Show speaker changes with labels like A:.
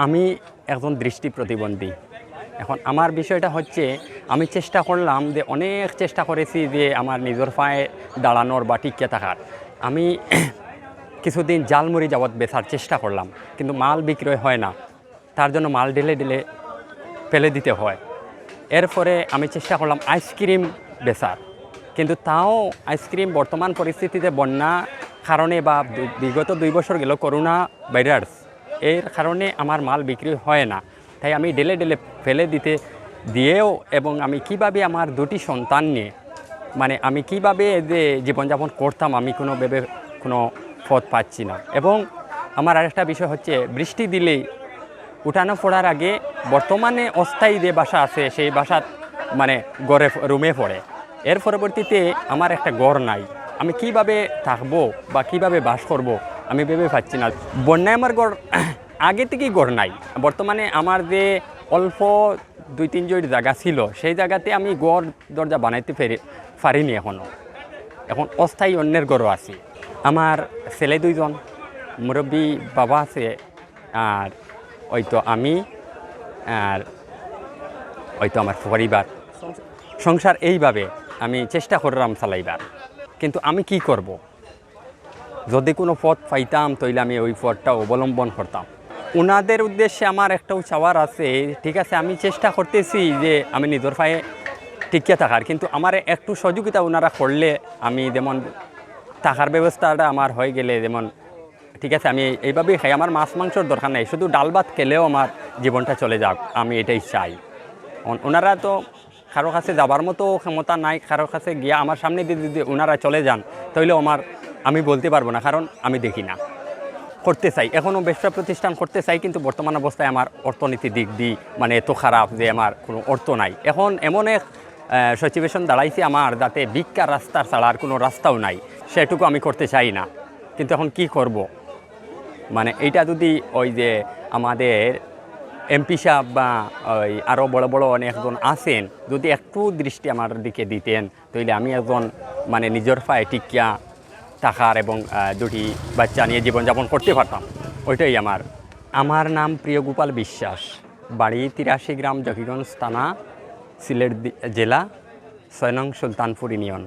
A: আমি একজন দৃষ্টি প্রতিবন্ধী। এখন আমার বিষয়টা হচ্ছে আমি চেষ্টা করলাম যে অনেক চেষ্টা করেছি যে আমার নিজের পায়ে দাঁড়ানোর বা টিকে থাকার। আমি কিছুদিন জালমুড়ি যাবৎ বেচার চেষ্টা করলাম, কিন্তু মাল বিক্রয় হয় না। তার জন্য মাল ঢেলে ঢেলে ফেলে দিতে হয়। এরপরে আমি চেষ্টা করলাম আইসক্রিম বেচার, কিন্তু তাও আইসক্রিম বর্তমান পরিস্থিতিতে বন্যা কারণে বা বিগত 2 বছর গেল করোনা ভাইরাস, এর কারণে আমার মাল বিক্রি হয় না। তাই আমি ঢেলে ঢেলে ফেলে দিয়েও এবং আমি কিভাবে আমার 2টি সন্তান নিয়ে মানে আমি কিভাবে যে জীবনযাপন করতাম, আমি কোনোভাবে কোনো পথ পাচ্ছি না। এবং আমার আরেকটা বিষয় হচ্ছে বৃষ্টি দিলেই উঠানো পড়ার আগে বর্তমানে অস্থায়ী যে বাসা আছে সেই বাসা মানে ঘরে রুমে পড়ে। এর পরবর্তীতে আমার একটা ঘর নাই। আমি কিভাবে থাকবো বা কিভাবে বাস করব আমি ভেবে পাচ্ছি না। বন্যায় আমার ঘর আগে থেকেই ঘর নাই। বর্তমানে আমার যে অল্প 2-3 জোড় জায়গা ছিল সেই জায়গাতে আমি ঘর দরজা বানাইতে পারিনি এখনও। এখন অস্থায়ী অন্যের ঘরও আছি। আমার ছেলে 2জন, মুরব্বী বাবা আছে, আর হয়তো আমি, আর হয়তো আমার পরিবার সংসার। এইভাবে আমি চেষ্টা করলাম চালাইবার, কিন্তু আমি কি করব? যদি কোনো পথ পাইতাম তাহলে আমি ওই পথটা অবলম্বন করতাম। ওনাদের উদ্দেশ্যে আমার একটাও চাওয়ার আছে, ঠিক আছে আমি চেষ্টা করতেছি যে আমি নিজের পায়ে টিকে থাকার, কিন্তু আমার একটু সহযোগিতা ওনারা করলে আমি যেমন থাকার ব্যবস্থাটা আমার হয়ে গেলে, যেমন ঠিক আছে আমি এইভাবেই খাই, আমার মাছ মাংসর দরকার নেই, শুধু ডাল ভাত খেলেও আমার জীবনটা চলে যাক, আমি এটাই চাই। ওনারা তো কারো কাছে যাবার মতো ক্ষমতা নাই, কারো কাছে গিয়া আমার সামনে দিয়ে যদি ওনারা চলে যান তাহলে আমি বলতে পারবো না, কারণ আমি দেখি না। করতে চাই, এখনও ব্যবসা প্রতিষ্ঠান করতে চাই, কিন্তু বর্তমান অবস্থায় আমার অর্থনীতি দিক দিয়ে মানে এত খারাপ যে আমার কোনো অর্থ নাই। এখন এমন এক সিচুয়েশন দাঁড়াইছে আমার, যাতে ভিক্ষা রাস্তার ছাড়া আর কোনো রাস্তাও নাই, সেটুকু আমি করতে চাই না। কিন্তু এখন কি করব? মানে এইটা যদি ওই যে আমাদের এমপি সাহেব বা ওই আরও বড় বড় অনেকজন আছেন, যদি একটু দৃষ্টি আমার দিকে দিতেন তাহলে আমি একজন মানে নিজের পায়ে টিকিয়া থাকার এবং 2টি বাচ্চা নিয়ে জীবনযাপন করতে পারতাম। ওইটাই আমার নাম প্রিয়গোপাল বিশ্বাস, বাড়ি 83 গ্রাম, জকিগঞ্জ থানা, সিলেট জেলা, 6 নং সুলতানপুর ইউনিয়ন।